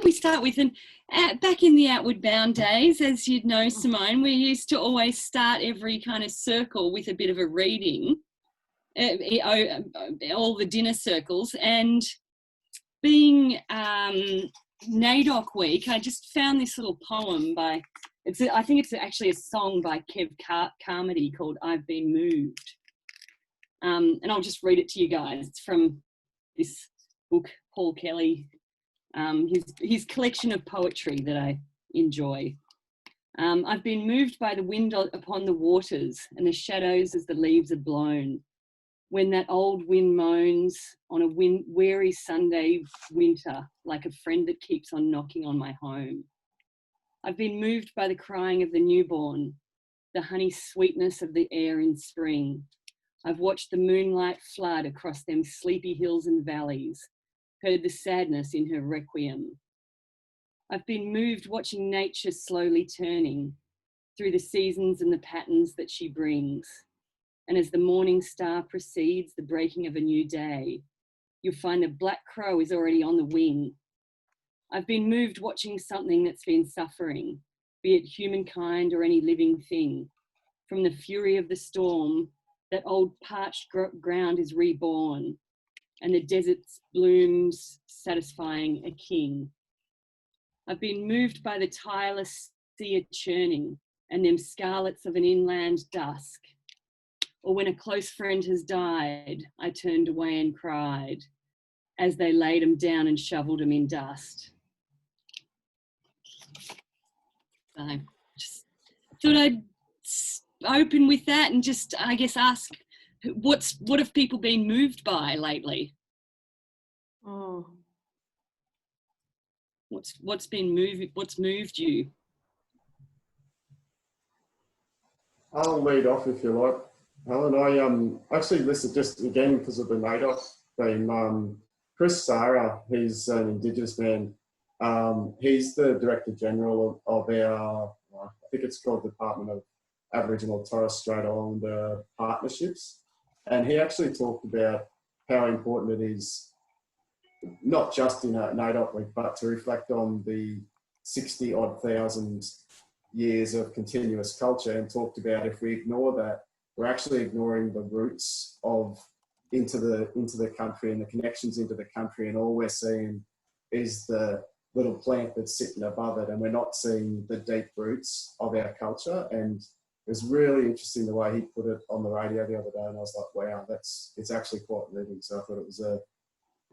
we start with? And back in the Outward Bound days, as you'd know, Simone, we used to always start every kind of circle with a bit of a reading, all the dinner circles. And being NAIDOC week, I just found this little poem by, I think it's actually a song by Kev Carmody called I've Been Moved. And I'll just read it to you guys. It's from this book, Paul Kelly, his collection of poetry that I enjoy. I've been moved by the wind upon the waters and the shadows as the leaves are blown. When that old wind moans on a weary Sunday winter, like a friend that keeps on knocking on my home. I've been moved by the crying of the newborn, the honey sweetness of the air in spring. I've watched the moonlight flood across them sleepy hills and valleys, heard the sadness in her requiem. I've been moved watching nature slowly turning through the seasons and the patterns that she brings. And as the morning star precedes the breaking of a new day, you'll find the black crow is already on the wing. I've been moved watching something that's been suffering, be it humankind or any living thing. From the fury of the storm, that old parched ground is reborn, and the desert's blooms satisfying a king. I've been moved by the tireless sea churning and them scarlets of an inland dusk. Or when a close friend has died, I turned away and cried as they laid him down and shoveled him in dust. So just thought I'd open with that and just, I guess, ask what have people been moved by lately? Oh. What's moved you? I'll lead off if you like, Helen. I actually listed just again because of the NAIDOC theme. Chris Sarah, he's an Indigenous man. He's the Director General of our, I think it's called Department of Aboriginal Torres Strait Islander Partnerships. And he actually talked about how important it is, not just in a NAIDOC week, but to reflect on the 60-odd thousand years of continuous culture, and talked about if we ignore that, we're actually ignoring the roots of into the country and the connections into the country, and all we're seeing is the little plant that's sitting above it, and we're not seeing the deep roots of our culture. And it was really interesting the way he put it on the radio the other day, and I was like, wow, it's actually quite moving. So I thought it was a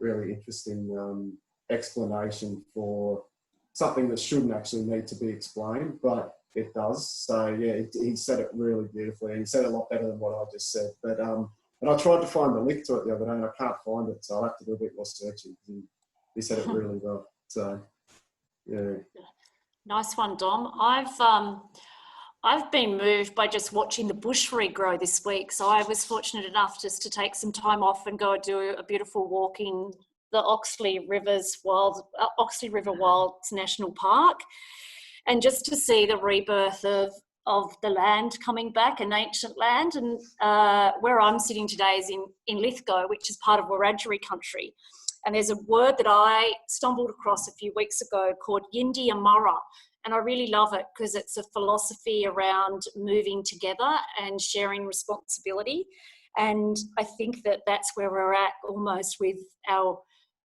really interesting explanation for something that shouldn't actually need to be explained, but it does. So yeah, he said it really beautifully, and he said it a lot better than what I just said. But and I tried to find the link to it the other day, and I can't find it, so I'll have to do a bit more searching. He said it really well. So yeah. Nice one, Dom. I've been moved by just watching the bush regrow this week. So I was fortunate enough just to take some time off and go do a beautiful walk in the Oxley River Wilds National Park, and just to see the rebirth of the land coming back, an ancient land. And where I'm sitting today is in Lithgow, which is part of Wiradjuri country. And there's a word that I stumbled across a few weeks ago called Yindi Amara. And I really love it because it's a philosophy around moving together and sharing responsibility. And I think that that's where we're at almost with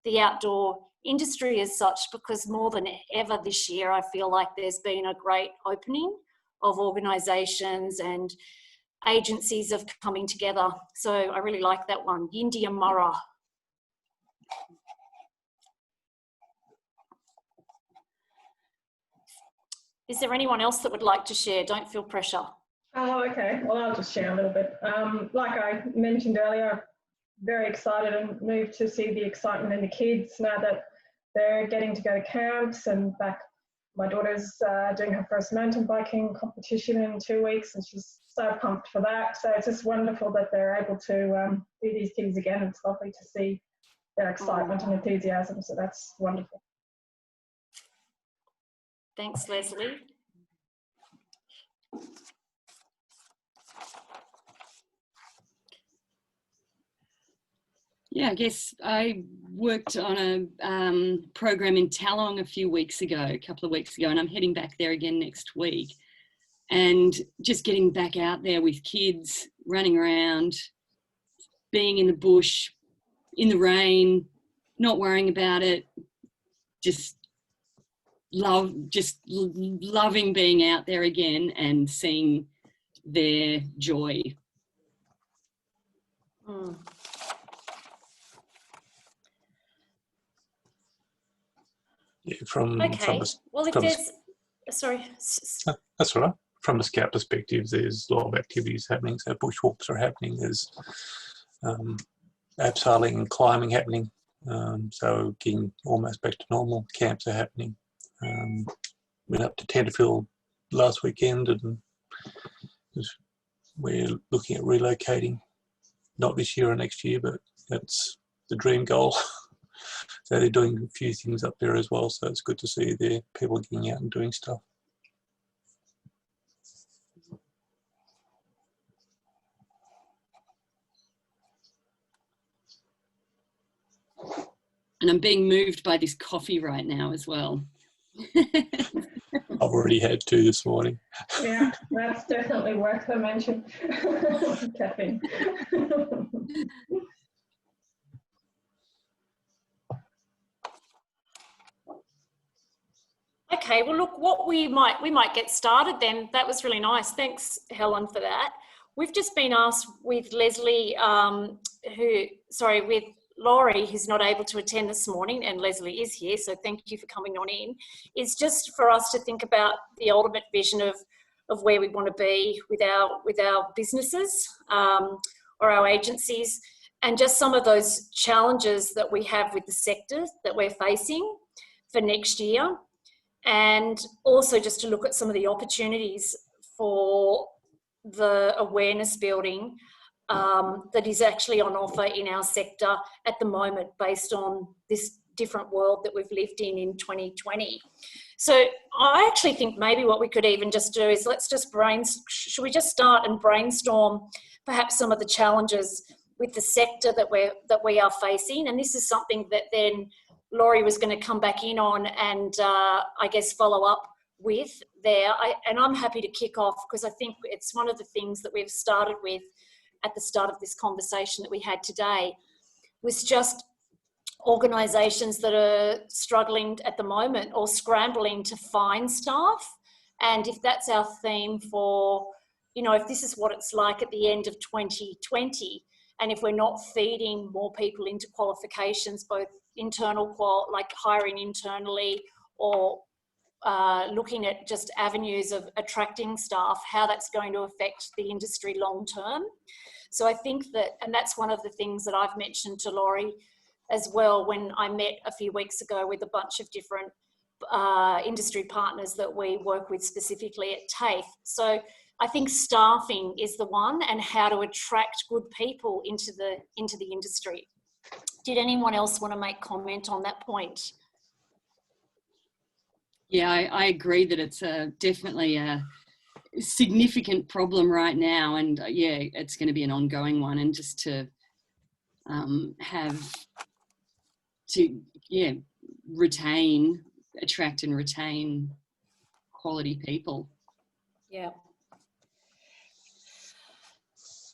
the outdoor industry as such, because more than ever this year, I feel like there's been a great opening of organisations and agencies of coming together. So I really like that one, Yindi Amara. Is there anyone else that would like to share? Don't feel pressure. Oh, okay. Well, I'll just share a little bit. Like I mentioned earlier, very excited and moved to see the excitement in the kids now that they're getting to go to camps and back. My daughter's doing her first mountain biking competition in 2 weeks, and she's so pumped for that. So it's just wonderful that they're able to do these things again. It's lovely to see their excitement and enthusiasm. So that's wonderful. Thanks, Leslie. Yeah, I guess I worked on a program in Talong a couple of weeks ago, and I'm heading back there again next week. And just getting back out there with kids, running around, being in the bush, in the rain, not worrying about it, just loving being out there again and seeing their joy. Mm. Yeah, Okay. Well, if there's, sorry. That's all right. From a Scout perspective, there's a lot of activities happening. So bushwalks are happening. There's abseiling and climbing happening. So getting almost back to normal. Camps are happening. Went up to Tenterfield last weekend, and we're looking at relocating. Not this year or next year, but that's the dream goal. So they're doing a few things up there as well. So it's good to see there people getting out and doing stuff. And I'm being moved by this coffee right now as well. I've already had 2 this morning. Yeah, that's definitely worth a mention. Caffeine. Okay, well, look, we might get started then. That was really nice. Thanks, Helen, for that. We've just been asked with Leslie, with Laurie, who's not able to attend this morning, and Leslie is here, so thank you for coming on in, is just for us to think about the ultimate vision of where we want to be with our businesses or our agencies, and just some of those challenges that we have with the sector that we're facing for next year. And also just to look at some of the opportunities for the awareness building that is actually on offer in our sector at the moment based on this different world that we've lived in 2020. So I actually think maybe what we could even just do is should we just start and brainstorm perhaps some of the challenges with the sector that we are facing? And this is something that then Laurie was going to come back in on and I guess follow up with there. And I'm happy to kick off because I think it's one of the things that we've started with at the start of this conversation that we had today was just organisations that are struggling at the moment or scrambling to find staff. And if that's our theme for, if this is what it's like at the end of 2020, and if we're not feeding more people into qualifications, both internal like hiring internally or looking at just avenues of attracting staff, how that's going to affect the industry long term. So I think that, and that's one of the things that I've mentioned to Laurie as well when I met a few weeks ago with a bunch of different industry partners that we work with specifically at TAFE. So I think staffing is the one, and how to attract good people into the industry. Did anyone else want to make comment on that point? Yeah, I agree that it's definitely a significant problem right now, and yeah, it's going to be an ongoing one. And just to attract and retain quality people. Yeah.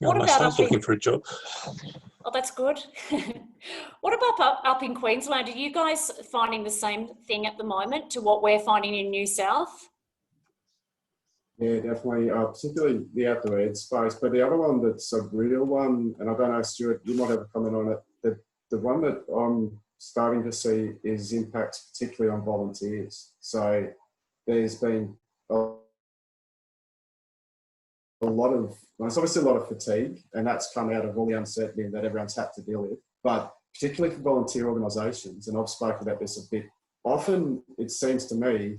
What about I was looking for a job. Oh, that's good. What about up in Queensland? Are you guys finding the same thing at the moment to what we're finding in New South? Yeah, definitely, particularly the outdoor ed space. But the other one that's a real one, and I don't know, Stuart, you might have a comment on it, the one that I'm starting to see is impacts particularly on volunteers. So there's been there's obviously a lot of fatigue, and that's come out of all the uncertainty that everyone's had to deal with. But particularly for volunteer organisations, and I've spoken about this a bit, often it seems to me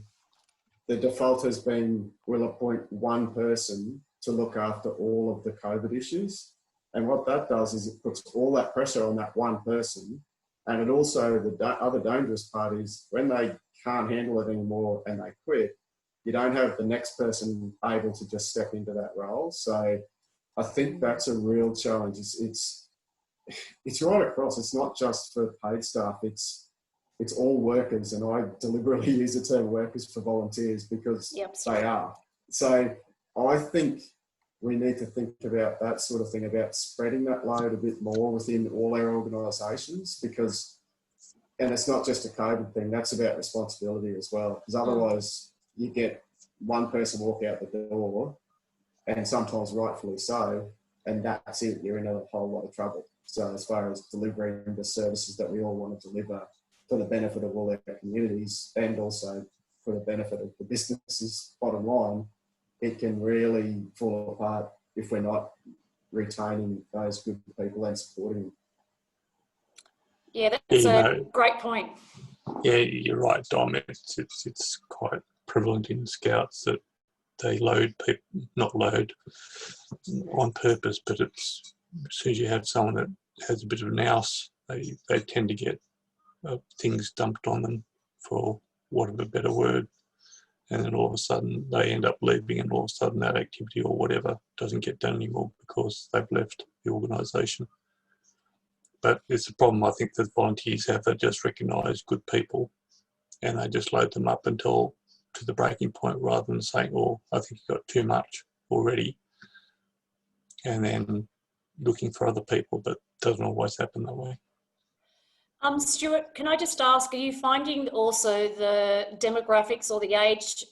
the default has been we'll appoint one person to look after all of the COVID issues. And what that does is it puts all that pressure on that one person. And it also, the other dangerous part is when they can't handle it anymore and they quit, you don't have the next person able to just step into that role. So I think that's a real challenge. It's it's right across. It's not just for paid staff. It's all workers, and I deliberately use the term workers for volunteers because they are. So I think we need to think about that sort of thing, about spreading that load a bit more within all our organisations, because, and it's not just a COVID thing, that's about responsibility as well, because otherwise you get one person walk out the door, and sometimes rightfully so, and that's it, you're in a whole lot of trouble. So as far as delivering the services that we all want to deliver for the benefit of all our communities and also for the benefit of the businesses, bottom line, it can really fall apart if we're not retaining those good people and supporting them. Yeah, that's a great point. Yeah, you're right, Dom. It's quite prevalent in Scouts that they load people, not load on purpose, but it's as soon as you have someone that has a bit of a nous, they tend to get things dumped on them, for want of a better word, and then all of a sudden they end up leaving, and all of a sudden that activity or whatever doesn't get done anymore because they've left the organisation. But it's a problem I think that volunteers have. They just recognise good people and they just load them up until to the breaking point, rather than saying, oh, I think you've got too much already, and then looking for other people, but it doesn't always happen that way. Stuart, can I just ask, are you finding also the demographics or the age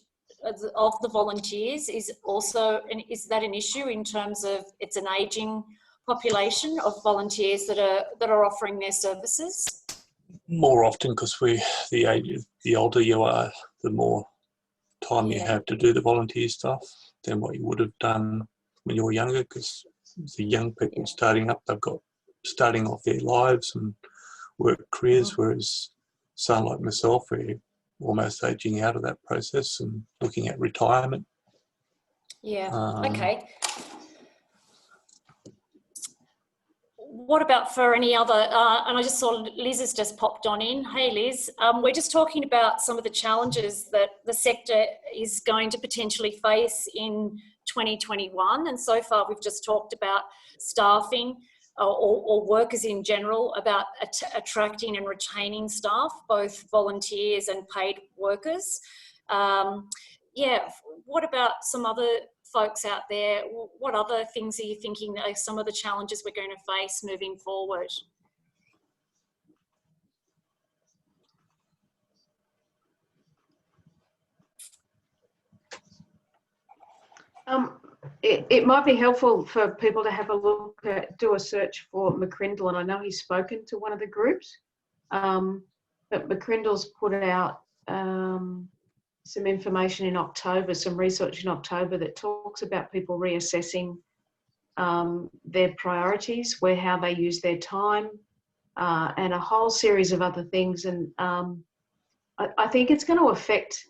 of the volunteers is that an issue in terms of it's an ageing population of volunteers that are offering their services? More often, because the older you are, the more time you have to do the volunteer stuff than what you would have done when you were younger, because the young people starting up, they've got starting off their lives and work careers, whereas someone like myself, we're almost aging out of that process and looking at retirement. Yeah, okay. What about for any other, and I just saw Liz has just popped on in. Hey Liz, we're just talking about some of the challenges that the sector is going to potentially face in 2021, and so far we've just talked about staffing or workers in general, about attracting and retaining staff, both volunteers and paid workers. What about some other folks out there? What other things are you thinking are some of the challenges we're going to face moving forward? It might be helpful for people to have a look at, do a search for McCrindle, and I know he's spoken to one of the groups, but McCrindle's put out some information in October, some research in October that talks about people reassessing their priorities, how they use their time, and a whole series of other things. And I think it's going to affect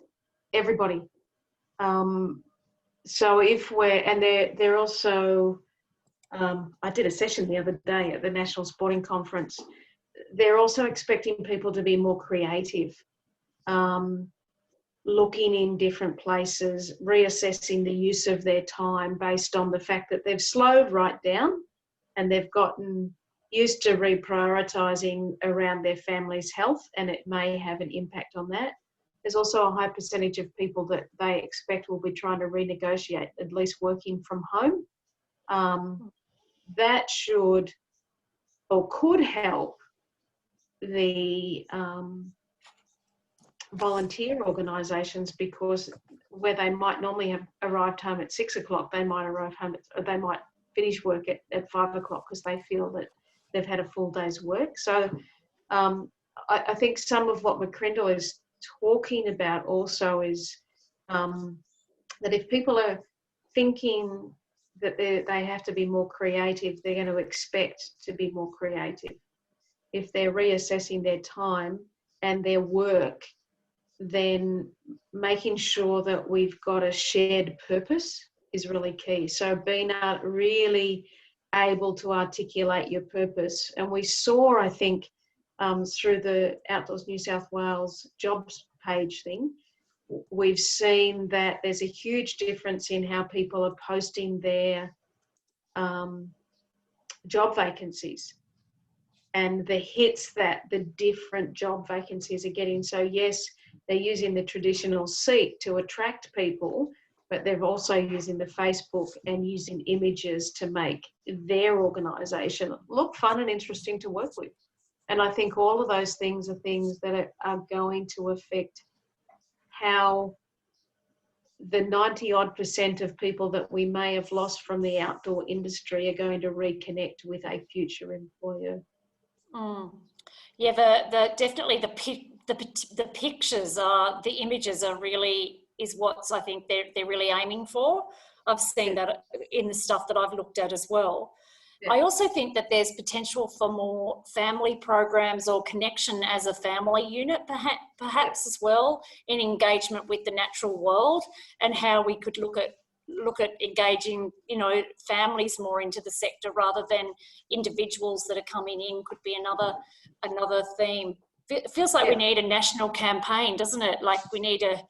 everybody. So if they're also, I did a session the other day at the National Sporting Conference. They're also expecting people to be more creative, looking in different places, reassessing the use of their time based on the fact that they've slowed right down and they've gotten used to reprioritising around their family's health, and it may have an impact on that. There's also a high percentage of people that they expect will be trying to renegotiate, at least working from home. That should or could help the volunteer organisations, because where they might normally have arrived home at 6 o'clock, they might arrive home they might finish work at 5 o'clock because they feel that they've had a full day's work. So I think some of what McCrindle is talking about also is that if people are thinking that they have to be more creative, they're going to expect to be more creative. If they're reassessing their time and their work, then making sure that we've got a shared purpose is really key. So being really able to articulate your purpose. And we saw, I think, through the Outdoors New South Wales jobs page thing, we've seen that there's a huge difference in how people are posting their job vacancies. and the hits that the different job vacancies are getting. So yes, they're using the traditional Seek to attract people, but they're also using the Facebook and using images to make their organisation look fun and interesting to work with. And I think all of those things are things that are going to affect how the 90-odd% of people that we may have lost from the outdoor industry are going to reconnect with a future employer. Yeah, definitely the pictures are, the images are really, is what I think they're really aiming for. I've seen that in the stuff that I've looked at as well. I also think that there's potential for more family programs or connection as a family unit, perhaps as well, in engagement with the natural world, and how we could look at engaging, you know, families more into the sector rather than individuals that are coming in. Could be another theme. It feels like we need a national campaign, doesn't it? Like we need a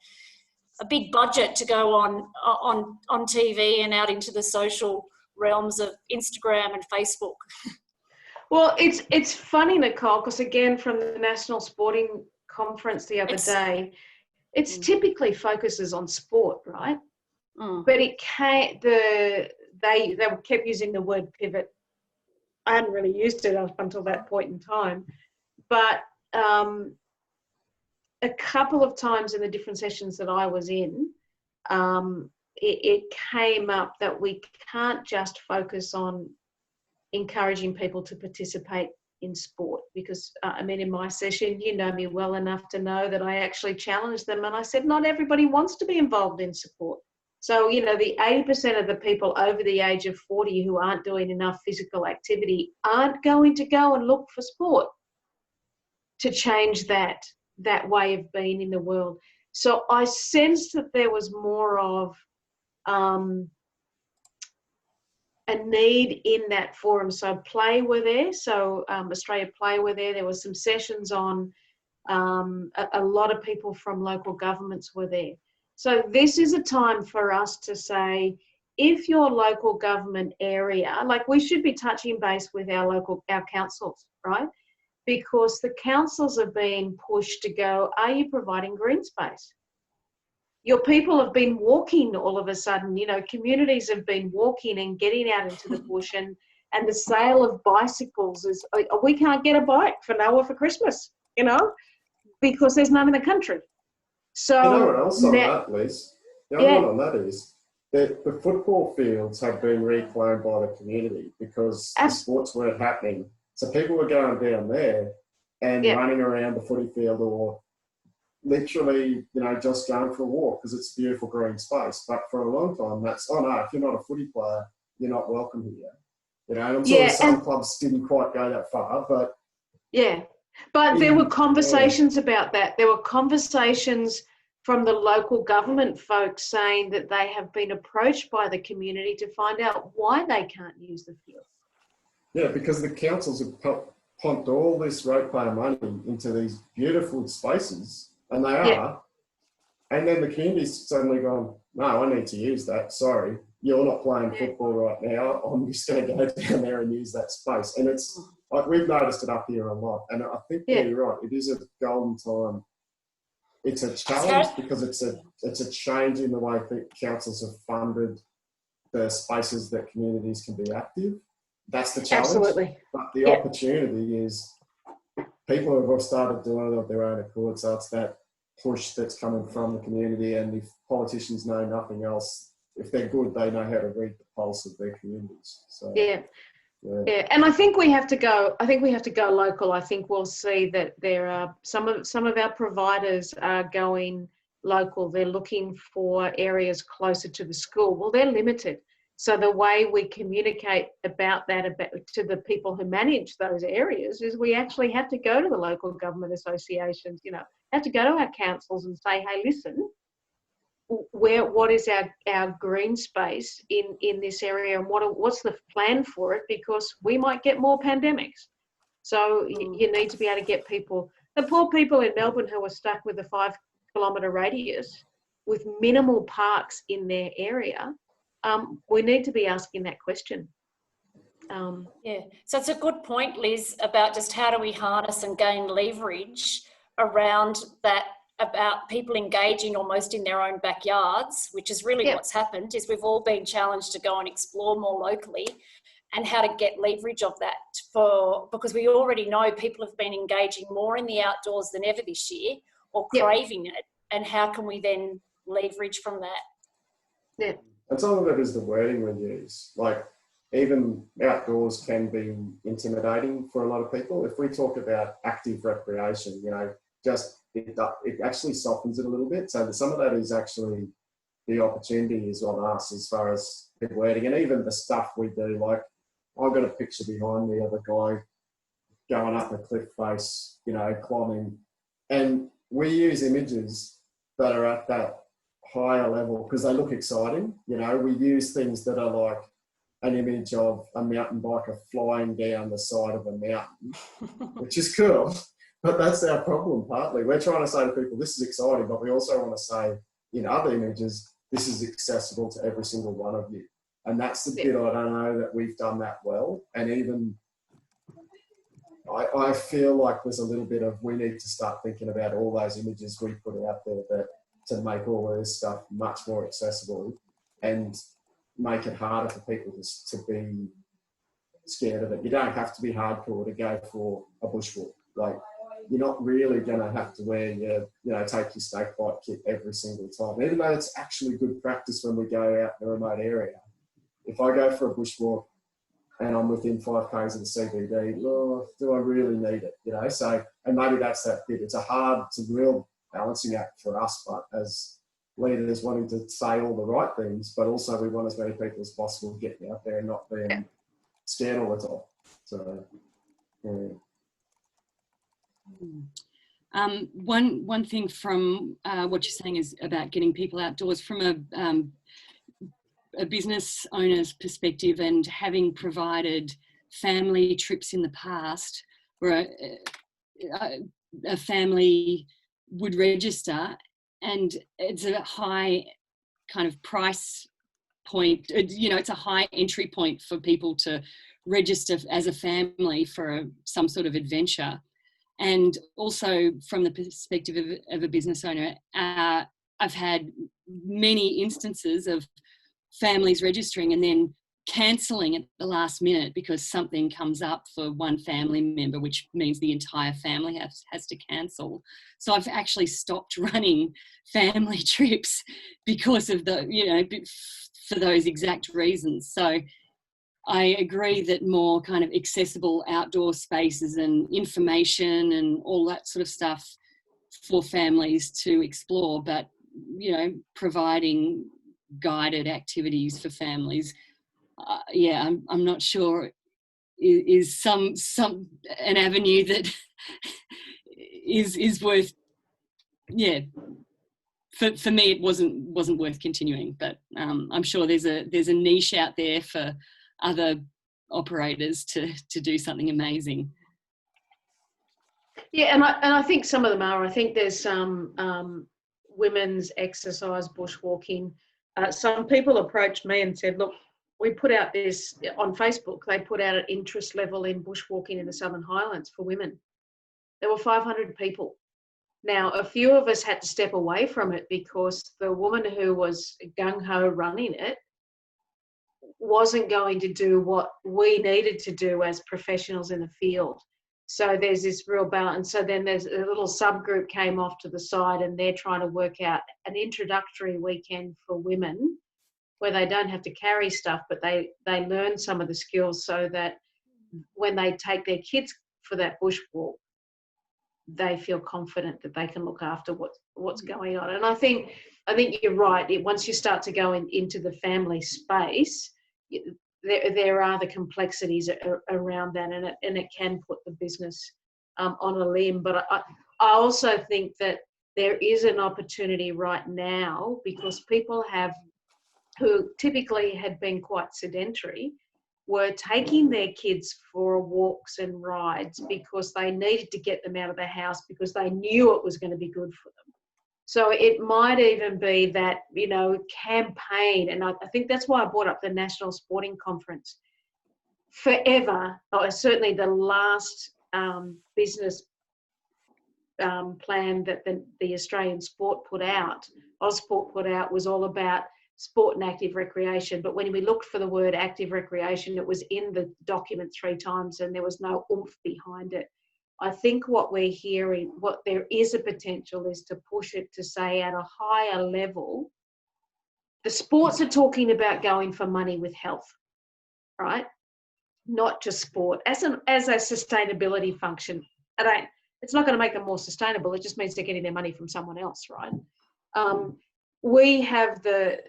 big budget to go on TV and out into the social realms of Instagram and Facebook. Well, it's funny, Nicole, because again, from the National Sporting Conference the other day, it's typically focuses on sport, right? But it can't. They kept using the word pivot. I hadn't really used it up until that point in time, but a couple of times in the different sessions that I was in, it came up that we can't just focus on encouraging people to participate in sport, because I mean, in my session, you know me well enough to know that I actually challenged them and I said, not everybody wants to be involved in sport. So, you know, the 80% of the people over the age of 40 who aren't doing enough physical activity aren't going to go and look for sport to change that way of being in the world. So I sensed that there was more of a need in that forum. So Play were there. So Australia Play were there. There were some sessions on, a lot of people from local governments were there. So this is a time for us to say, if your local government area, like we should be touching base with our councils, right? Because the councils are being pushed to go, are you providing green space? Your people have been walking all of a sudden, you know, communities have been walking and getting out into the bush, and the sale of bicycles is, we can't get a bike for Noah for Christmas, you know, because there's none in the country. So you know what else on that, Liz? The other one on that is that the football fields have been reclaimed by the community because the sports weren't happening. So people were going down there and running around the footy field, or literally, you know, just going for a walk because it's beautiful green space. But for a long time, that's, oh no, if you're not a footy player, you're not welcome here. You know, and I'm sure some clubs didn't quite go that far, but... Yeah, but there were conversations about that. There were conversations from the local government folks saying that they have been approached by the community to find out why they can't use the field. Yeah, because the councils have pumped all this ratepayer money into these beautiful spaces, and they are, and then the community's suddenly gone, no, I need to use that, sorry, you're not playing football right now, I'm just going to go down there and use that space. And it's, like, we've noticed it up here a lot, and I think you're right, it is a golden time. It's a challenge because it's a change in the way that councils have funded the spaces that communities can be active. That's the challenge. Absolutely. But the opportunity is people have started doing it of their own accord. So it's that push that's coming from the community. And if politicians know nothing else, if they're good, they know how to read the pulse of their communities. So, and I think we have to go. I think we have to go local. I think we'll see that there are some of our providers are going local. They're looking for areas closer to the school. Well, they're limited. So the way we communicate about that to the people who manage those areas is we actually have to go to the local government associations, you know, have to go to our councils and say, hey, listen, what is our green space in this area, and what's the plan for it, because we might get more pandemics. So you need to be able to get people, the poor people in Melbourne who are stuck with a 5-kilometre radius with minimal parks in their area. We need to be asking that question. Yeah, so it's a good point, Liz, about just how do we harness and gain leverage around that, about people engaging almost in their own backyards, which is really what's happened, is we've all been challenged to go and explore more locally, and how to get leverage of that because we already know people have been engaging more in the outdoors than ever this year, or craving it, and how can we then leverage from that? Yeah. And some of it is the wording we use. Like, even outdoors can be intimidating for a lot of people. If we talk about active recreation, you know, just it actually softens it a little bit. So some of that is actually the opportunity is on us as far as the wording, and even the stuff we do. Like, I've got a picture behind me of a guy going up a cliff face, you know, climbing, and we use images that are at that higher level because they look exciting. You know, we use things that are like an image of a mountain biker flying down the side of a mountain, which is cool. But that's our problem partly. We're trying to say to people, this is exciting, but we also want to say in other images, this is accessible to every single one of you. And that's the bit I don't know that we've done that well. And even I feel like there's a little bit of, we need to start thinking about all those images we put out there that to make all of this stuff much more accessible and make it harder for people to be scared of it. You don't have to be hardcore to go for a bushwalk. Like, you're not really going to have to wear your, you know, take your snake bite kit every single time, even though it's actually good practice when we go out in a remote area. If I go for a bushwalk and I'm within 5 k's of the CBD, oh, do I really need it? You know, so, and maybe that's that bit. It's a real balancing act for us, but as leaders wanting to say all the right things, but also we want as many people as possible getting out there and not being scared all the time. So, one thing from what you're saying is about getting people outdoors from a business owner's perspective, and having provided family trips in the past where a family would register, and it's a high kind of price point, you know, it's a high entry point for people to register as a family for some sort of adventure. And also from the perspective of a business owner, I've had many instances of families registering and then cancelling at the last minute because something comes up for one family member, which means the entire family has to cancel. So I've actually stopped running family trips because of the, you know, for those exact reasons. So I agree that more kind of accessible outdoor spaces and information and all that sort of stuff for families to explore, but, you know, providing guided activities for families, I'm not sure is some an avenue that is worth. For me it wasn't worth continuing, but I'm sure there's a niche out there for other operators to do something amazing. Yeah, and I think some of them are. I think there's some women's exercise bushwalking. Some people approached me and said, look, we put out this on Facebook. They put out an interest level in bushwalking in the Southern Highlands for women. There were 500 people. Now, a few of us had to step away from it because the woman who was gung-ho running it wasn't going to do what we needed to do as professionals in the field. So there's this real balance. So then there's a little subgroup came off to the side, and they're trying to work out an introductory weekend for women where they don't have to carry stuff, but they learn some of the skills so that when they take their kids for that bushwalk, they feel confident that they can look after what's going on. And I think you're right. Once you start to go into the family space, there are the complexities around that, and it can put the business on a limb. But I also think that there is an opportunity right now, because people who typically had been quite sedentary were taking their kids for walks and rides because they needed to get them out of the house because they knew it was going to be good for them. So it might even be that, you know, campaign, and I think that's why I brought up the National Sporting Conference. forever, or certainly the last business plan that the Australian Sport put out, Ausport put out, was all about sport and active recreation. But when we looked for the word active recreation, it was in the document 3 times and there was no oomph behind it. I think what we're hearing, what there is a potential is to push it to say at a higher level. The sports are talking about going for money with health, right? Not just sport as a sustainability function. It's not going to make them more sustainable. It just means they're getting their money from someone else, right? We have the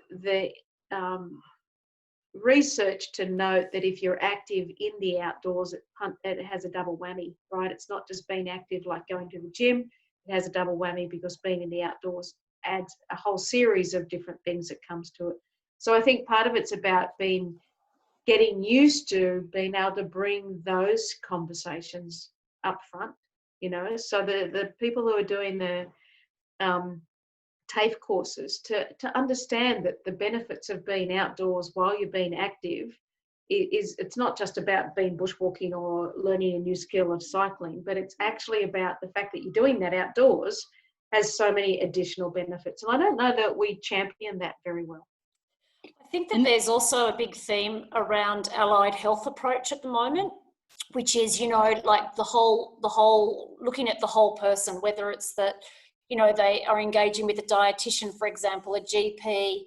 research to note that if you're active in the outdoors, it has a double whammy, right? It's not just being active like going to the gym. It has a double whammy because being in the outdoors adds a whole series of different things that comes to it. So I think part of it's about getting used to being able to bring those conversations up front, you know. So the people who are doing the TAFE courses to understand that the benefits of being outdoors while you're being active it's not just about being bushwalking or learning a new skill of cycling, but it's actually about the fact that you're doing that outdoors has so many additional benefits. And I don't know that we champion that very well. I think that there's also a big theme around allied health approach at the moment, which is, you know, like the whole looking at the whole person, whether it's that, you know, they are engaging with a dietitian, for example, a GP,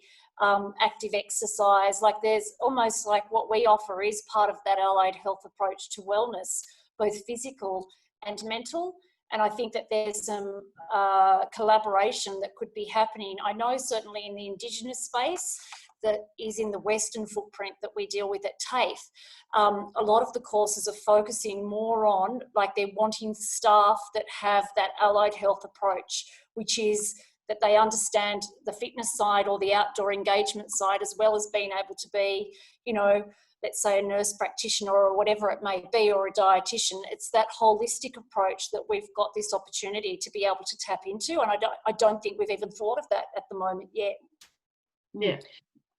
active exercise. Like there's almost like what we offer is part of that allied health approach to wellness, both physical and mental. And I think that there's some collaboration that could be happening. I know certainly in the Indigenous space that is in the Western footprint that we deal with at TAFE, a lot of the courses are focusing more on, like they're wanting staff that have that allied health approach, which is that they understand the fitness side or the outdoor engagement side, as well as being able to be, you know, let's say a nurse practitioner or whatever it may be, or a dietitian. It's that holistic approach that we've got this opportunity to be able to tap into. And I don't think we've even thought of that at the moment yet. Yeah.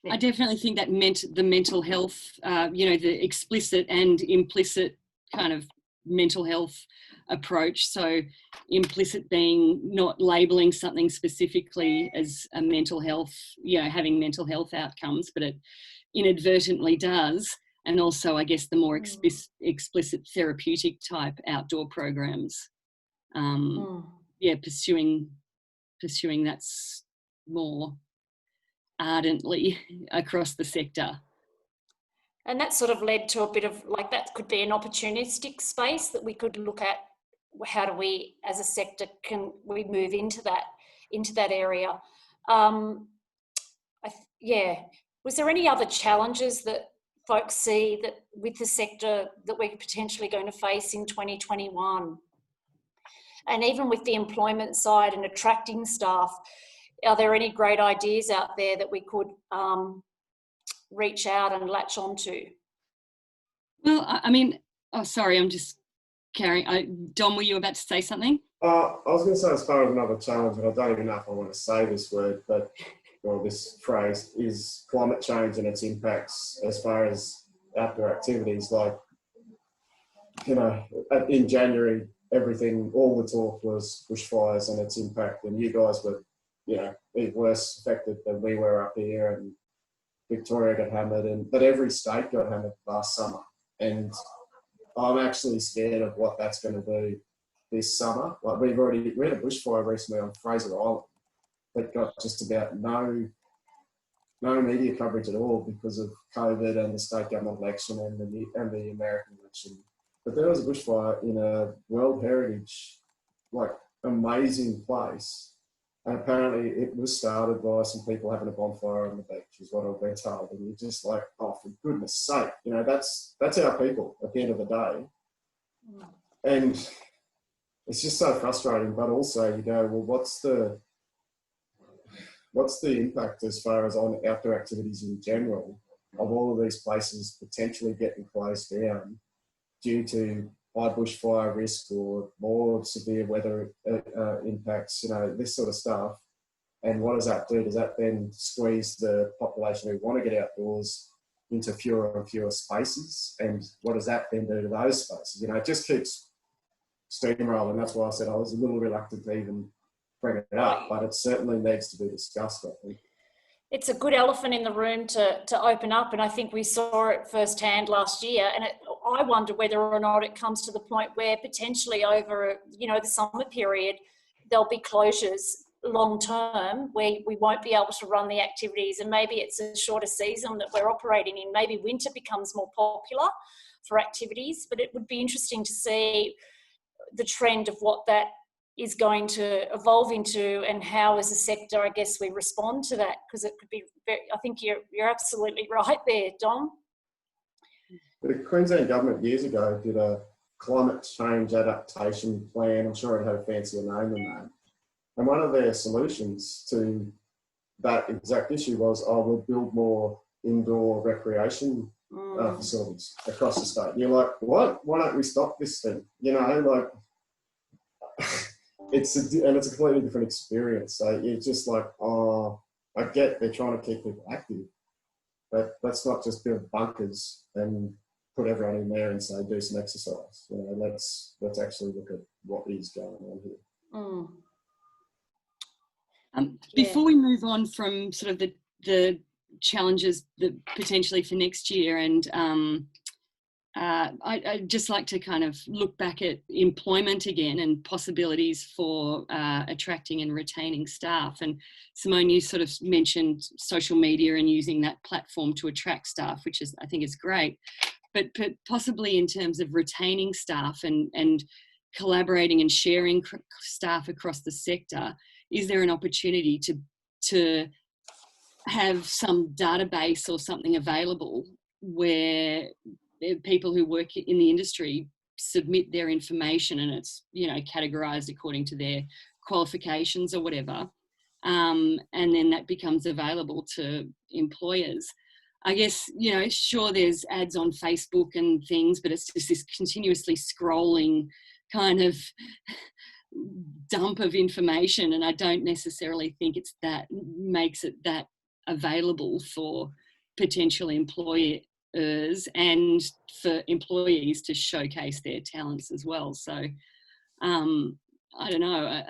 I definitely think that the mental health, you know, the explicit and implicit kind of mental health approach. So implicit being not labeling something specifically as a mental health, you know, having mental health outcomes, but it inadvertently does. And also, I guess, the more explicit therapeutic type outdoor programs. Yeah, pursuing that's more ardently across the sector. And that sort of led to a bit of like, that could be an opportunistic space that we could look at. How do we, as a sector, can we move into that area? Was there any other challenges that folks see that with the sector that we're potentially going to face in 2021? And even with the employment side and attracting staff, are there any great ideas out there that we could reach out and latch onto? Well, I mean, oh, sorry, I'm just carrying. Dom, were you about to say something? I was going to say, as far as another challenge, and I don't even know if I want to say this word, or this phrase, is climate change and its impacts as far as outdoor activities. Like, you know, in January, all the talk was bushfires and its impact, and you guys were, you know, even worse affected than we were up here, and Victoria got hammered, but every state got hammered last summer. And I'm actually scared of what that's going to do this summer. Like we had a bushfire recently on Fraser Island that got just about no media coverage at all because of COVID and the state government election and the American election. But there was a bushfire in a World Heritage, like, amazing place. And apparently it was started by some people having a bonfire on the beach, is what I've been told. And you're just like, oh, for goodness sake, you know, that's our people at the end of the day. And it's just so frustrating. But also you go, well, what's the impact as far as on outdoor activities in general of all of these places potentially getting closed down due to high bushfire risk or more severe weather impacts, you know, this sort of stuff. And what does that do? Does that then squeeze the population who want to get outdoors into fewer and fewer spaces. And what does that then do to those spaces? It just keeps steamrolling. That's why I said I was a little reluctant to even bring it up, but it certainly needs to be discussed, I think. It's a good elephant in the room to open up, and I think we saw it firsthand last year. And I wonder whether or not it comes to the point where potentially over, the summer period, there'll be closures long term where we won't be able to run the activities, and maybe it's a shorter season that we're operating in. Maybe winter becomes more popular for activities, but it would be interesting to see the trend of what that is going to evolve into, and how as a sector, I guess, we respond to that, because it could be I think you're absolutely right there, Dom. The Queensland government years ago did a climate change adaptation plan. I'm sure it had a fancier name than that. And one of their solutions to that exact issue was, we'll build more indoor recreation facilities across the state. And you're like, what? Why don't we stop this thing? It's a completely different experience. So you're just like, I get they're trying to keep people active, but let's not just build bunkers and put everyone in there and say, do some exercise. Let's actually look at what is going on here. Before we move on from sort of the challenges that potentially for next year, and I'd just like to kind of look back at employment again and possibilities for attracting and retaining staff. And Simone, you sort of mentioned social media and using that platform to attract staff, which I think is great. But possibly in terms of retaining staff and collaborating and sharing staff across the sector, is there an opportunity to have some database or something available where people who work in the industry submit their information and it's, categorized according to their qualifications or whatever, and then that becomes available to employers? I guess, sure, there's ads on Facebook and things, but it's just this continuously scrolling kind of dump of information, and I don't necessarily think makes it that available for potential employers and for employees to showcase their talents as well. So I don't know,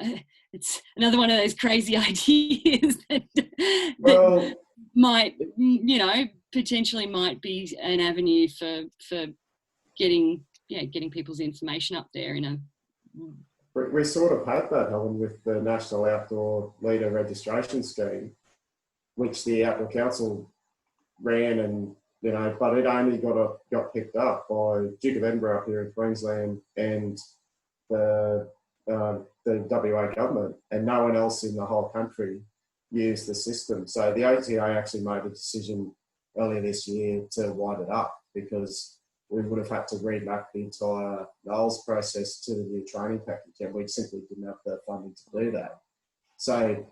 it's another one of those crazy ideas that might, potentially might be an avenue for getting people's information up there We sort of had that, Helen, with the National Outdoor Leader Registration Scheme, which the Outdoor Council ran, and but it only got picked up by Duke of Edinburgh up here in Queensland and the WA government, and no one else in the whole country used the system. So the ATA actually made a decision earlier this year to wind it up, because we would have had to remap the entire NOLS process to the new training package, and we simply didn't have the funding to do that. So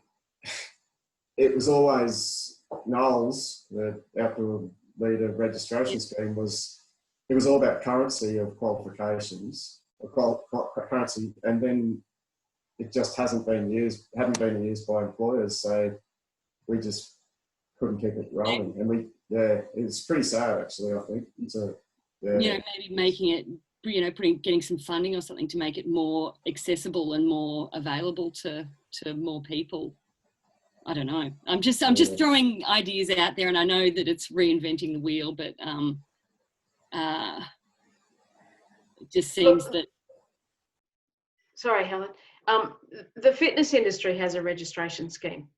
it was always NOLS, the Outdoor Leader Registration Scheme, was all about currency of qualifications, currency, and then it just hadn't been used by employers. So we just couldn't keep it rolling, and it's pretty sad actually. I think maybe making it, getting some funding or something to make it more accessible and more available to more people. I don't know. I'm just throwing ideas out there, and I know that it's reinventing the wheel, but it just seems that. Sorry, Helen. The fitness industry has a registration scheme.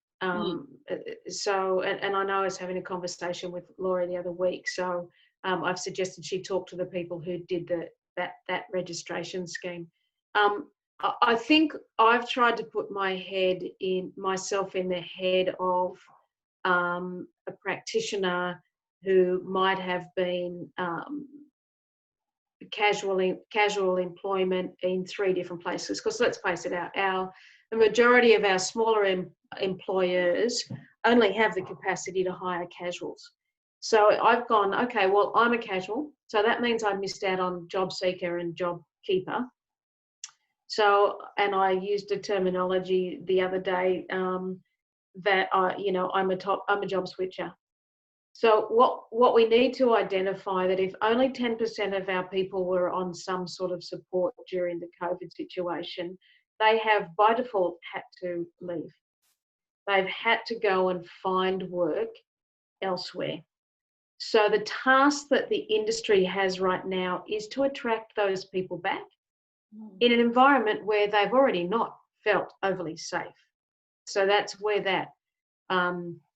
So, and I know I was having a conversation with Laura the other week. So I've suggested she talk to the people who did that registration scheme. I think I've tried to put myself in the head of a practitioner who might have been casual employment in 3 different places. Because let's face it, the majority of our smaller employers only have the capacity to hire casuals. So I've gone, okay, well, I'm a casual, so that means I missed out on job seeker and job keeper. So, and I used a terminology the other day that I'm a job switcher. So what we need to identify that if only 10% of our people were on some sort of support during the COVID situation, they have by default had to leave. They've had to go and find work elsewhere. So the task that the industry has right now is to attract those people back in an environment where they've already not felt overly safe. So that's where that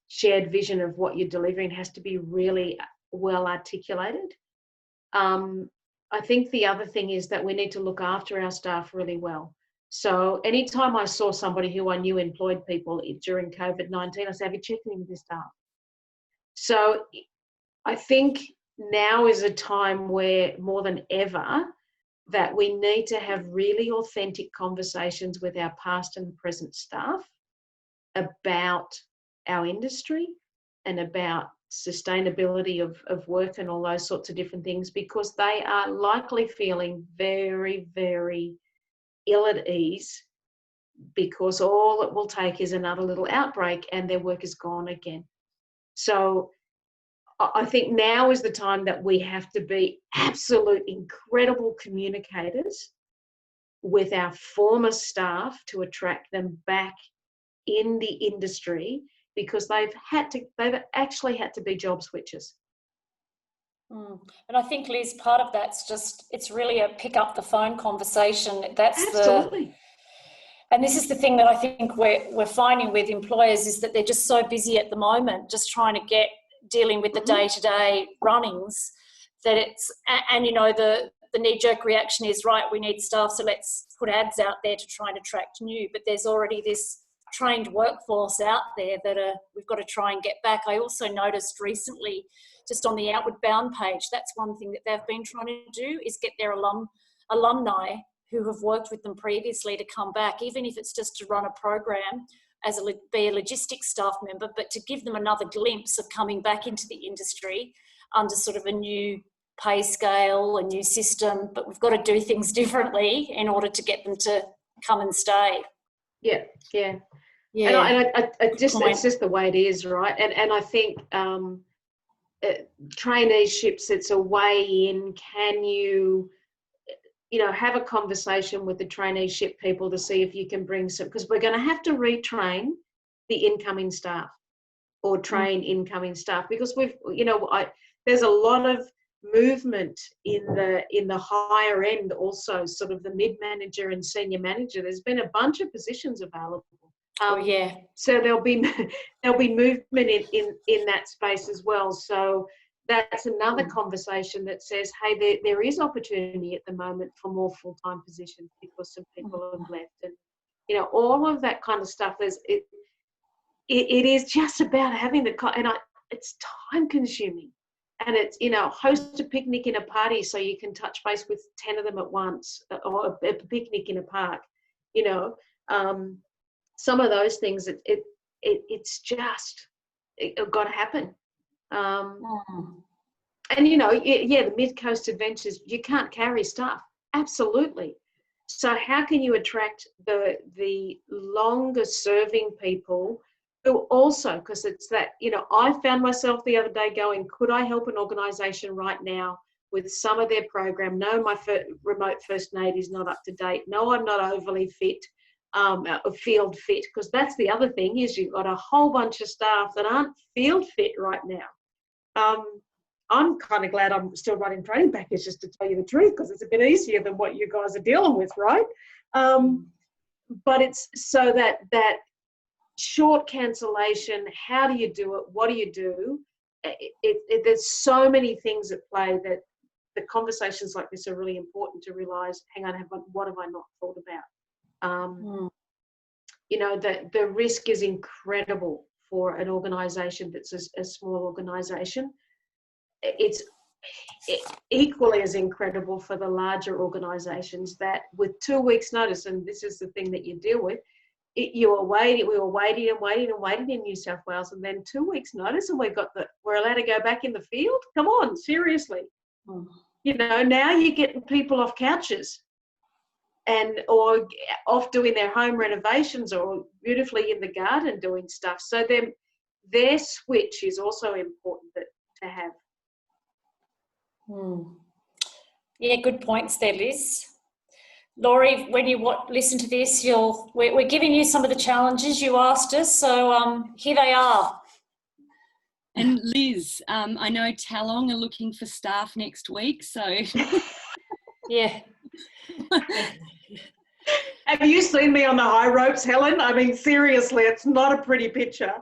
shared vision of what you're delivering has to be really well articulated. I think the other thing is that we need to look after our staff really well. So anytime I saw somebody who I knew employed people during COVID-19, I said, have you checked in with your staff? So I think now is a time where more than ever that we need to have really authentic conversations with our past and present staff about our industry and about sustainability of work and all those sorts of different things, because they are likely feeling very, very ill at ease, because all it will take is another little outbreak and their work is gone again. So I think now is the time that we have to be absolute incredible communicators with our former staff to attract them back in the industry, because they've actually had to be job switchers. And I think, Liz, part of that's just, it's really a pick up the phone conversation. That's Absolutely. And this is the thing that I think we're finding with employers, is that they're just so busy at the moment, just trying to dealing with the day-to-day runnings, that it's, and you know, the knee-jerk reaction is, right, we need staff, so let's put ads out there to try and attract new, but there's already this trained workforce out there that we've got to try and get back. I also noticed recently, just on the Outward Bound page, that's one thing that they've been trying to do, is get their alumni who have worked with them previously to come back, even if it's just to run a program be a logistics staff member, but to give them another glimpse of coming back into the industry under sort of a new pay scale, a new system, but we've got to do things differently in order to get them to come and stay. Yeah. And I just, it's just the way it is, right? And I think traineeships, it's a way in. Can you have a conversation with the traineeship people to see if you can bring some, because we're going to have to retrain the incoming staff or train incoming staff, because there's a lot of movement in the higher end, also sort of the mid-manager and senior manager. There's been a bunch of positions available. So there'll be movement in that space as well. So that's another conversation that says, hey, there is opportunity at the moment for more full-time positions because some people have left, and all of that kind of stuff. It is just about having it's time-consuming, and it's host a picnic in a party so you can touch base with 10 of them at once, or a picnic in a park. Some of those things, it's just got to happen. And the mid-coast adventures, you can't carry staff, absolutely. So how can you attract the longer serving people who also, because it's that, I found myself the other day going, could I help an organisation right now with some of their program? No, my remote first aid is not up to date. No, I'm not overly fit, field fit, because that's the other thing, is you've got a whole bunch of staff that aren't field fit right now. I'm kind of glad I'm still running training packages, to tell you the truth, because it's a bit easier than what you guys are dealing with, right? But it's so that short cancellation, how do you do it? What do you do? There's so many things at play that the conversations like this are really important to realise, hang on, what have I not thought about? The risk is incredible for an organisation that's a small organisation. It's equally as incredible for the larger organisations that with 2 weeks' notice, and this is the thing that you deal with, we were waiting in New South Wales, and then 2 weeks' notice, and we're allowed to go back in the field? Come on, seriously. Now you're getting people off couches or off doing their home renovations, or beautifully in the garden doing stuff. So their switch is also important to have. Yeah, good points there, Liz. Laurie, when you listen to this, we're giving you some of the challenges you asked us, so here they are. And Liz, I know Talong are looking for staff next week, so yeah. Have you seen me on the high ropes, Helen? I mean, seriously, it's not a pretty picture.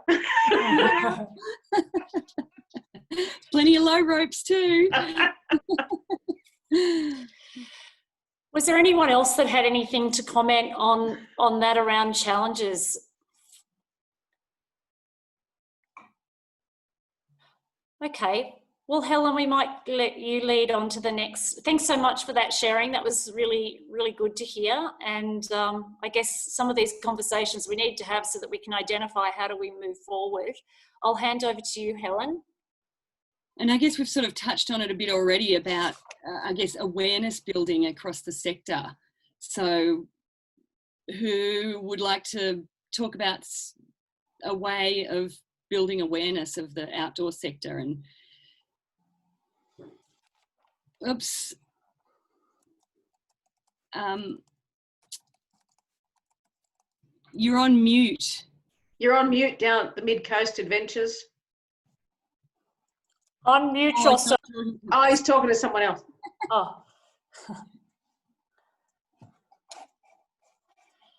plenty of low ropes too. Was there anyone else that had anything to comment on that around challenges? Okay. Well, Helen, we might let you lead on to the next. Thanks so much for that sharing. That was really, really good to hear. And I guess some of these conversations we need to have so that we can identify how do we move forward. I'll hand over to you, Helen. And I guess we've sort of touched on it a bit already about, I guess, awareness building across the sector. So who would like to talk about a way of building awareness of the outdoor sector? And oops. You're on mute. You're on mute down at the Mid Coast Adventures. On mute yourself. Oh, he's talking to someone else. Oh.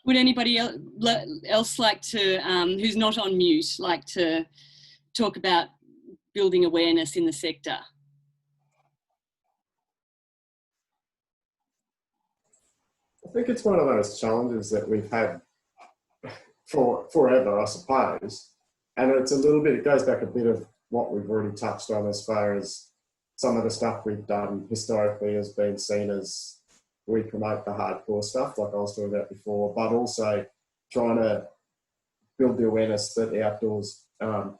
Would anybody else like to, who's not on mute, like to talk about building awareness in the sector? I think it's one of those challenges that we've had for forever, I suppose. And it's a little bit, it goes back a bit of what we've already touched on as far as some of the stuff we've done historically has been seen as we promote the hardcore stuff, like I was talking about before, but also trying to build the awareness that the outdoors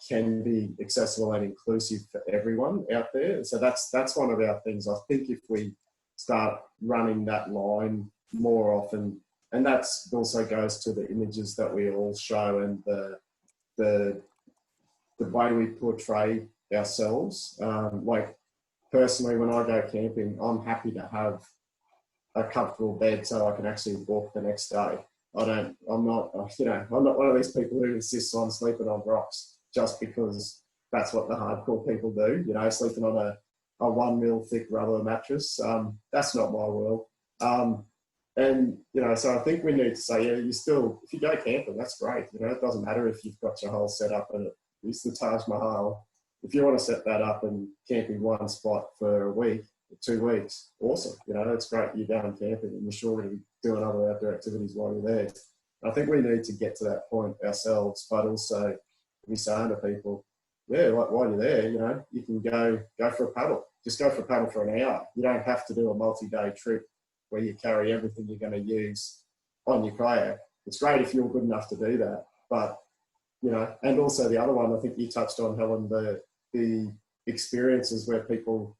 can be accessible and inclusive for everyone out there. So that's one of our things. I think if we start running that line more often, and that also goes to the images that we all show and the way we portray ourselves. Like personally, when I go camping, I'm happy to have a comfortable bed so I can actually walk the next day. I'm not one of these people who insists on sleeping on rocks just because that's what the hardcore people do, sleeping on a 1 mil thick rubber mattress. That's not my world. And, so I think we need to say, yeah, if you go camping, that's great. It doesn't matter if you've got your whole setup and it's the Taj Mahal. If you want to set that up and camp in one spot for a week, 2 weeks, awesome. It's great you're going camping and you're sure going to be doing other outdoor activities while you're there. I think we need to get to that point ourselves, but also be saying to people, yeah, while you're there, you can go for a paddle. Just go for a paddle for an hour. You don't have to do a multi-day trip where you carry everything you're going to use on your kayak. It's great if you're good enough to do that, but and also the other one I think you touched on, Helen, the experiences where people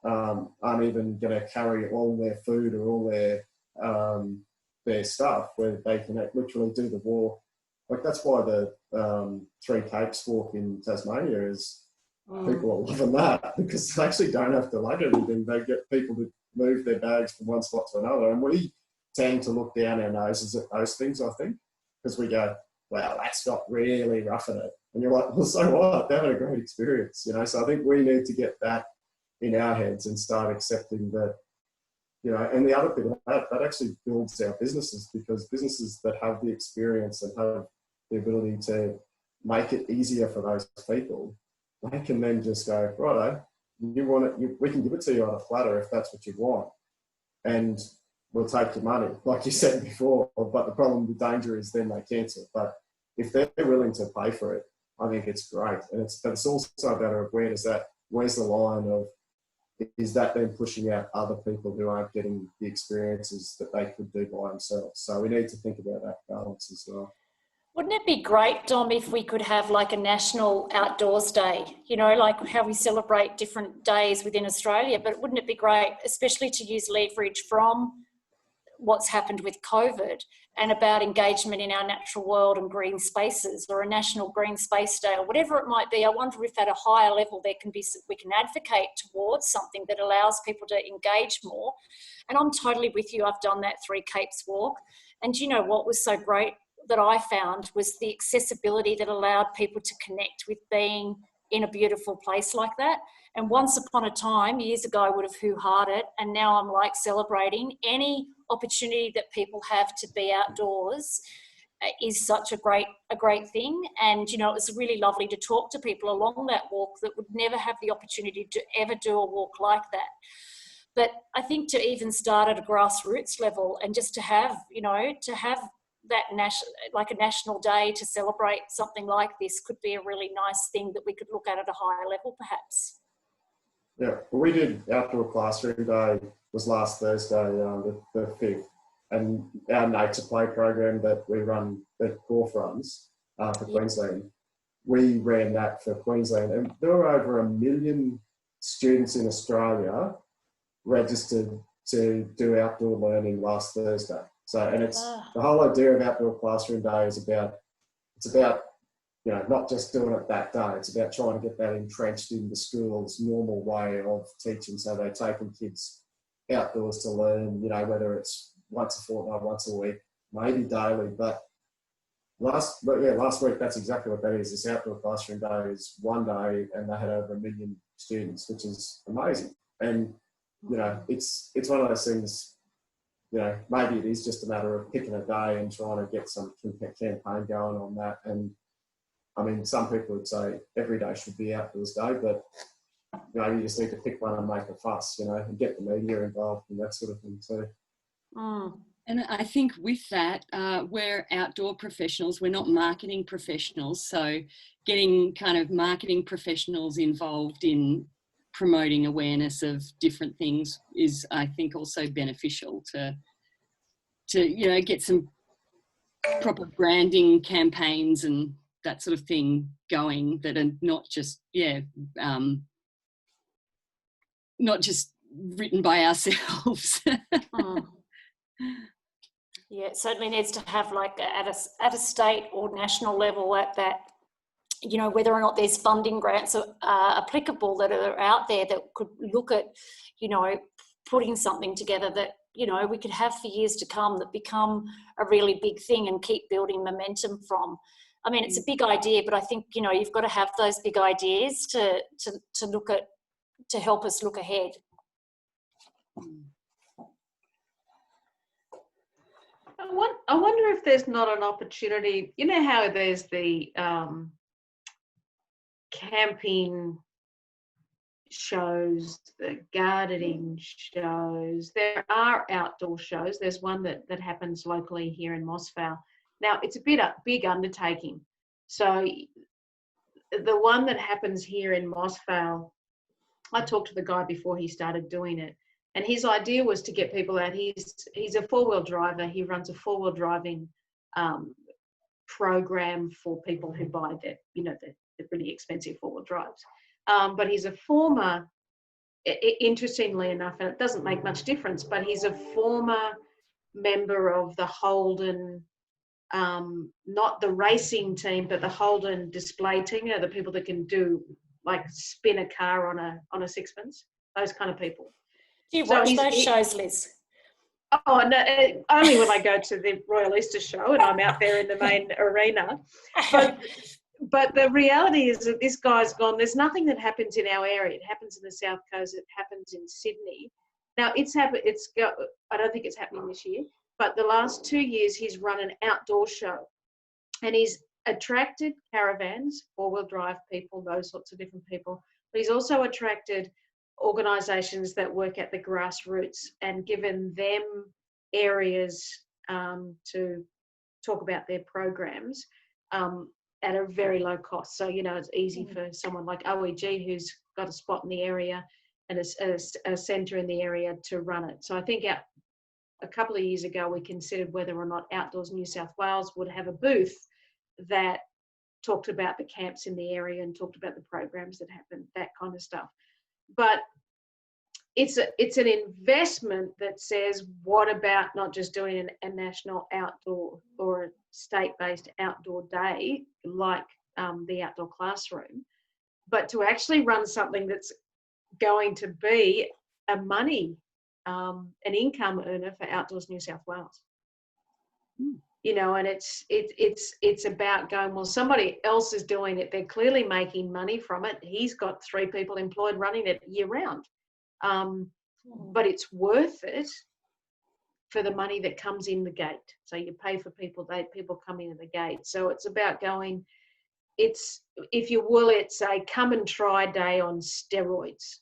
aren't even going to carry all their food or all their stuff, where they can literally do the walk. Like that's why the Three Capes walk in Tasmania is people are loving that, because they actually don't have to lug everything. They get people to move their bags from one spot to another, and we tend to look down our noses at those things, I think, because we go, wow, that's not really roughing it. And you're like, well, so what? They're having a great experience, So I think we need to get that in our heads and start accepting that, and the other thing, that actually builds our businesses, because businesses that have the experience and have the ability to make it easier for those people, they can then just go, righto, you want it, we can give it to you on a platter if that's what you want. And we'll take your money, like you said before. But the problem, the danger is then they cancel. But if they're willing to pay for it, I think it's great. And it's also about awareness that where's the line of, is that then pushing out other people who aren't getting the experiences that they could do by themselves? So we need to think about that balance as well. Wouldn't it be great, Dom, if we could have like a national outdoors day, like how we celebrate different days within Australia, but wouldn't it be great, especially to use leverage from what's happened with COVID and about engagement in our natural world and green spaces, or a National Green Space Day, or whatever it might be. I wonder if at a higher level we can advocate towards something that allows people to engage more. And I'm totally with you. I've done that 3 Capes walk. And you know what was so great that I found was the accessibility that allowed people to connect with being in a beautiful place like that. And once upon a time, years ago, I would have hoo-haed it, and now I'm like celebrating any opportunity that people have to be outdoors is such a great thing. And you know, it was really lovely to talk to people along that walk that would never have the opportunity to ever do a walk like that. But I think to even start at a grassroots level and just to have, you know, to have that like a national day to celebrate something like this could be a really nice thing that we could look at a higher level, perhaps. Yeah, well, we did Outdoor Classroom Day, was last Thursday, the 5th, and our Nature Play program that we run, that Gorf runs for Queensland, we ran that for Queensland, and there were over 1 million students in Australia registered to do outdoor learning last Thursday. So, and it's the whole idea of Outdoor Classroom Day is about, it's about, you know, not just doing it that day, it's about trying to get that entrenched in the school's normal way of teaching. So they're taking kids outdoors to learn, you know, whether it's once a fortnight, once a week, maybe daily. But last week, that's exactly what that is. This Outdoor Classroom Day is one day, and they had over 1 million students, which is amazing. And, you know, it's one of those things, you know, maybe it is just a matter of picking a day and trying to get some campaign going on that. And I mean, some people would say every day should be Outdoors Day, but you know, you just need to pick one and make a fuss, you know, and get the media involved and that sort of thing too. And I think with that, we're outdoor professionals, we're not marketing professionals. So getting kind of marketing professionals involved in promoting awareness of different things is, I think, also beneficial to you know, get some proper branding campaigns and that sort of thing going that are not just not just written by ourselves. Yeah, it certainly needs to have, like, at a state or national level, at that, you know, whether or not there's funding grants applicable that are out there that could look at, you know, putting something together that, you know, we could have for years to come, that become a really big thing and keep building momentum from. I mean, it's a big idea, but I think, you know, you've got to have those big ideas to look at, to help us look ahead. I wonder if there's not an opportunity. You know how there's the camping shows, the gardening shows. There are outdoor shows. There's one that happens locally here in Mossvale. Now, it's a big undertaking. So the one that happens here in Mossvale, I talked to the guy before he started doing it, and his idea was to get people out. He's a 4-wheel driver. He runs a 4-wheel driving program for people who buy the really expensive 4-wheel drives. But he's a former, interestingly enough, and it doesn't make much difference, but he's a former member of the Holden, not the racing team, but the Holden display team, you know, the people that can do, like, spin a car on a sixpence, those kind of people. Do you watch those shows, Liz? Oh, no, only when I go to the Royal Easter Show and I'm out there in the main arena. But the reality is that this guy's gone, there's nothing that happens in our area. It happens in the South Coast. It happens in Sydney. Now, I don't think it's happening this year, but the last 2 years he's run an outdoor show, and he's attracted caravans, 4-wheel drive people, those sorts of different people. But he's also attracted organisations that work at the grassroots and given them areas to talk about their programs at a very low cost. So, you know, it's easy for someone like OEG, who's got a spot in the area and a centre in the area, to run it. So I think a couple of years ago we considered whether or not Outdoors New South Wales would have a booth that talked about the camps in the area and talked about the programs that happen, that kind of stuff. But it's an investment that says, what about not just doing a national outdoor or a state-based outdoor day like the outdoor classroom, but to actually run something that's going to be a money, an income earner for Outdoors New South Wales. You know, and it's about going, well, somebody else is doing it. They're clearly making money from it. He's got 3 people employed running it year round. But it's worth it for the money that comes in the gate. So you pay for people coming in the gate. So it's about going, it's, if you will, it's a come and try day on steroids.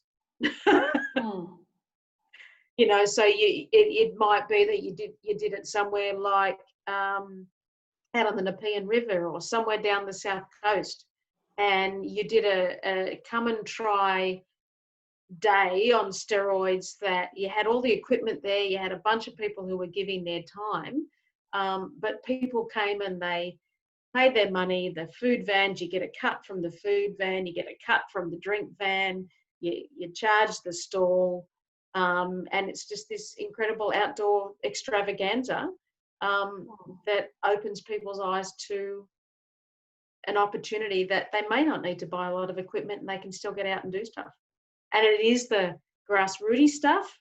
You know, so it might be that you did it somewhere like out on the Nepean River or somewhere down the south coast, and you did a come and try day on steroids, that you had all the equipment there, you had a bunch of people who were giving their time, but people came and they paid their money. The food vans, you get a cut from the food van, you get a cut from the drink van, you charge the stall, and it's just this incredible outdoor extravaganza that opens people's eyes to an opportunity that they may not need to buy a lot of equipment, and they can still get out and do stuff. And it is the grassrooty stuff,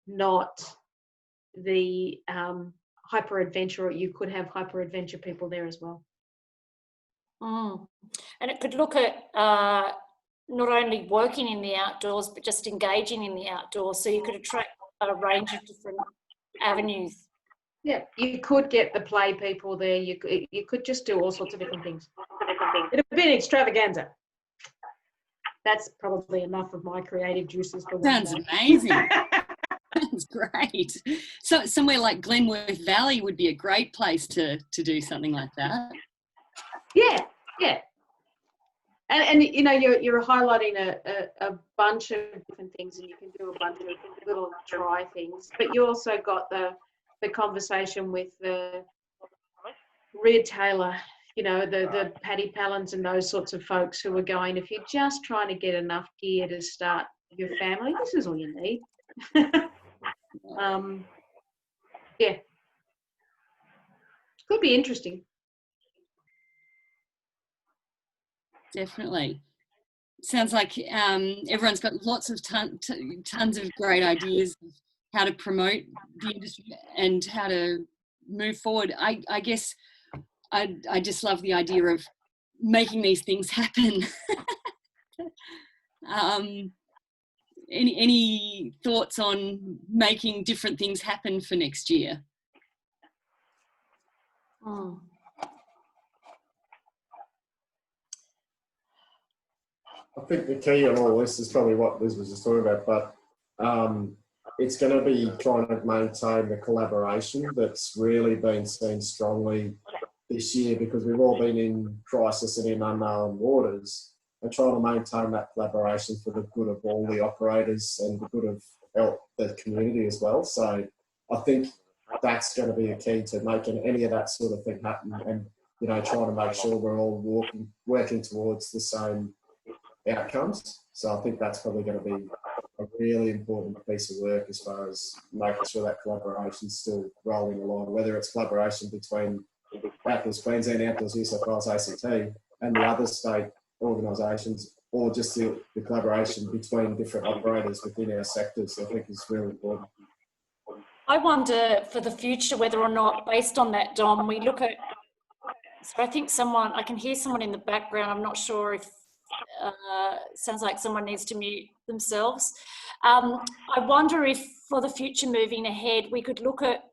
not the hyper adventure. You could have hyper adventure people there as well. And it could look at not only working in the outdoors, but just engaging in the outdoors. So you could attract a range of different avenues. Yeah, you could get the play people there. You could just do all sorts of different things. It'd be an extravaganza. That's probably enough of my creative juices for one Sounds day. amazing. Sounds great. So somewhere like Glenworth Valley would be a great place to do something like that. Yeah. And you know, you're highlighting a bunch of different things, and you can do a bunch of little try things. But you also got the conversation with the retailer, you know, the Paddy Pallins and those sorts of folks who are going, if you're just trying to get enough gear to start your family, this is all you need. Yeah. Could be interesting. Definitely. Sounds like everyone's got lots of tons of great ideas of how to promote the industry and how to move forward. I guess I just love the idea of making these things happen. Any thoughts on making different things happen for next year? I think the key on all this is probably what Liz was just talking about, but it's going to be trying to maintain the collaboration that's really been seen strongly this year, because we've all been in crisis and in unknown waters, and trying to maintain that collaboration for the good of all the operators and the good of the community as well. So I think that's going to be a key to making any of that sort of thing happen, and, you know, trying to make sure we're all working towards the same outcomes. So I think that's probably going to be a really important piece of work as far as making sure that collaboration is still rolling along, whether it's collaboration between Outdoors Queensland, Outdoors New South Wales, ACT, and the other state organisations, or just the collaboration between different operators within our sectors. I think is really important. I wonder for the future whether or not, based on that, Dom, we look at, so I think I can hear someone in the background. I'm not sure if, sounds like someone needs to mute themselves. I wonder if for the future moving ahead, we could look at,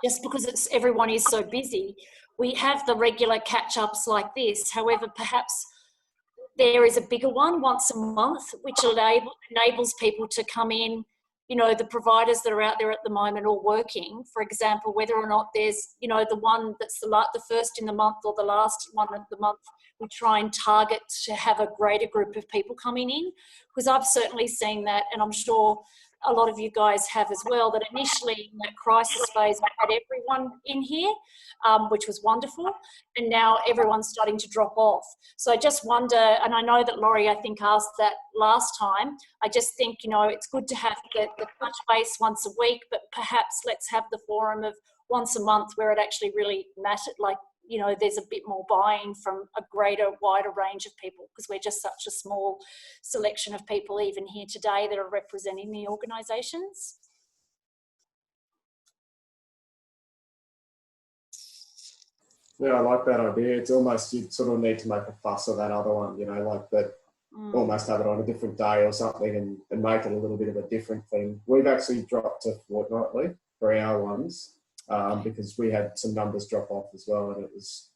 just because everyone is so busy, we have the regular catch-ups like this. However, perhaps there is a bigger one once a month, which enables people to come in, you know, the providers that are out there at the moment all working, for example, whether or not there's, you know, the one that's the first in the month or the last one of the month, we try and target to have a greater group of people coming in, because I've certainly seen that, and I'm sure a lot of you guys have as well, that initially in that crisis phase we had everyone in here, which was wonderful, and now everyone's starting to drop off. So I just wonder, and I know that Laurie, I think, asked that last time, I just think, you know, it's good to have the touch base once a week, but perhaps let's have the forum of once a month where it actually really mattered, like, you know, there's a bit more buy-in from a wider range of people, because we're just such a small selection of people even here today that are representing the organisations. Yeah, I like that idea. It's almost, you sort of need to make a fuss of that other one, you know, like that, almost have it on a different day or something and make it a little bit of a different thing. We've actually dropped to fortnightly for our ones because we had some numbers drop off as well, and it was,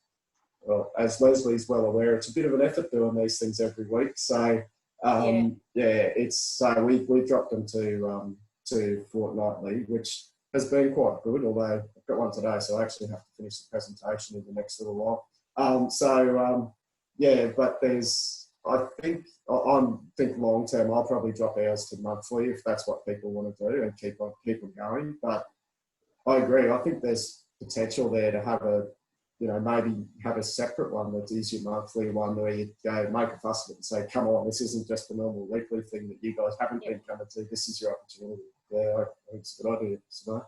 well, as Leslie's well aware, it's a bit of an effort doing these things every week. So it's so we dropped them to fortnightly, which has been quite good. Although I've got one today, so I actually have to finish the presentation in the next little while. But there's, I think long term, I'll probably drop ours to monthly if that's what people want to do and keep them going. But I agree. I think there's potential there to have a, you know, maybe have a separate one that is your monthly one where you go make a fuss of it and say, come on, this isn't just a normal weekly thing that you guys haven't been coming to. This is your opportunity. Yeah, I think it's a good idea. So,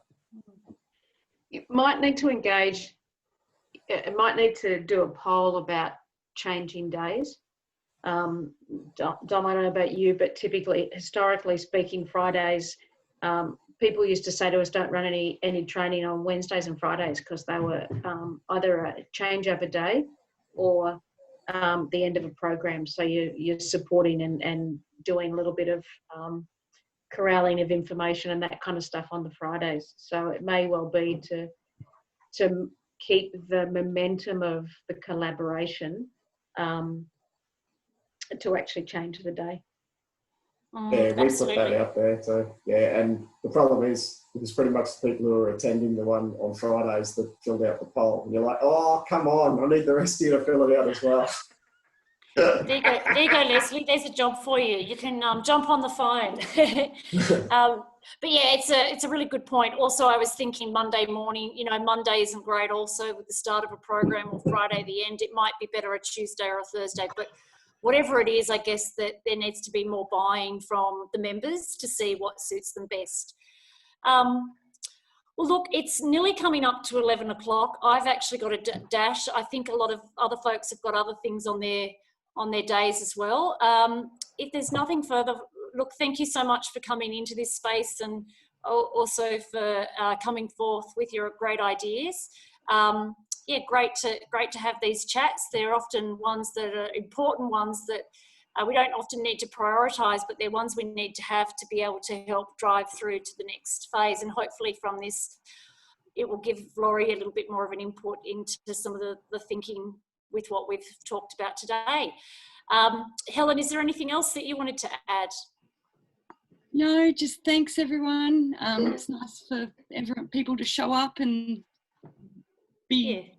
it might need to engage, it might need to do a poll about changing days. Dom, I don't know about you, but typically, historically speaking, Fridays, people used to say to us, don't run any training on Wednesdays and Fridays because they were either a changeover day or the end of a program. So you're supporting and doing a little bit of corralling of information and that kind of stuff on the Fridays. So it may well be to keep the momentum of the collaboration to actually change the day. Yeah, we put that out there. So yeah, and the problem is because pretty much the people who are attending the one on Fridays that filled out the poll, and you're like, oh, come on, I need the rest of you to fill it out as well. There you go, Leslie. There's a job for you. You can jump on the phone. But yeah, it's a really good point. Also, I was thinking Monday morning, you know, Monday isn't great also with the start of a program, or Friday the end. It might be better a Tuesday or a Thursday, but whatever it is, I guess that there needs to be more buying from the members to see what suits them best. Well, look, it's nearly coming up to 11 o'clock. I've actually got a dash. I think a lot of other folks have got other things on their days as well. If there's nothing further, look, thank you so much for coming into this space and also for coming forth with your great ideas. Yeah, great to have these chats. They're often ones that are important ones that we don't often need to prioritise, but they're ones we need to have to be able to help drive through to the next phase. And hopefully from this, it will give Laurie a little bit more of an input into some of the thinking with what we've talked about today. Helen, is there anything else that you wanted to add? No, just thanks everyone. It's nice for people to show up and be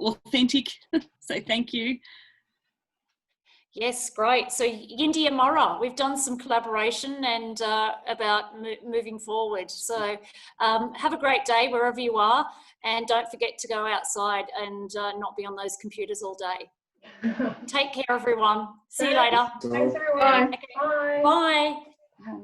authentic. So thank you. Yes, great. So Yindi and Mara, we've done some collaboration and about moving forward. So have a great day wherever you are, and don't forget to go outside and not be on those computers all day. Take care, everyone. See you later. Thanks, everyone. Okay. Bye. Bye.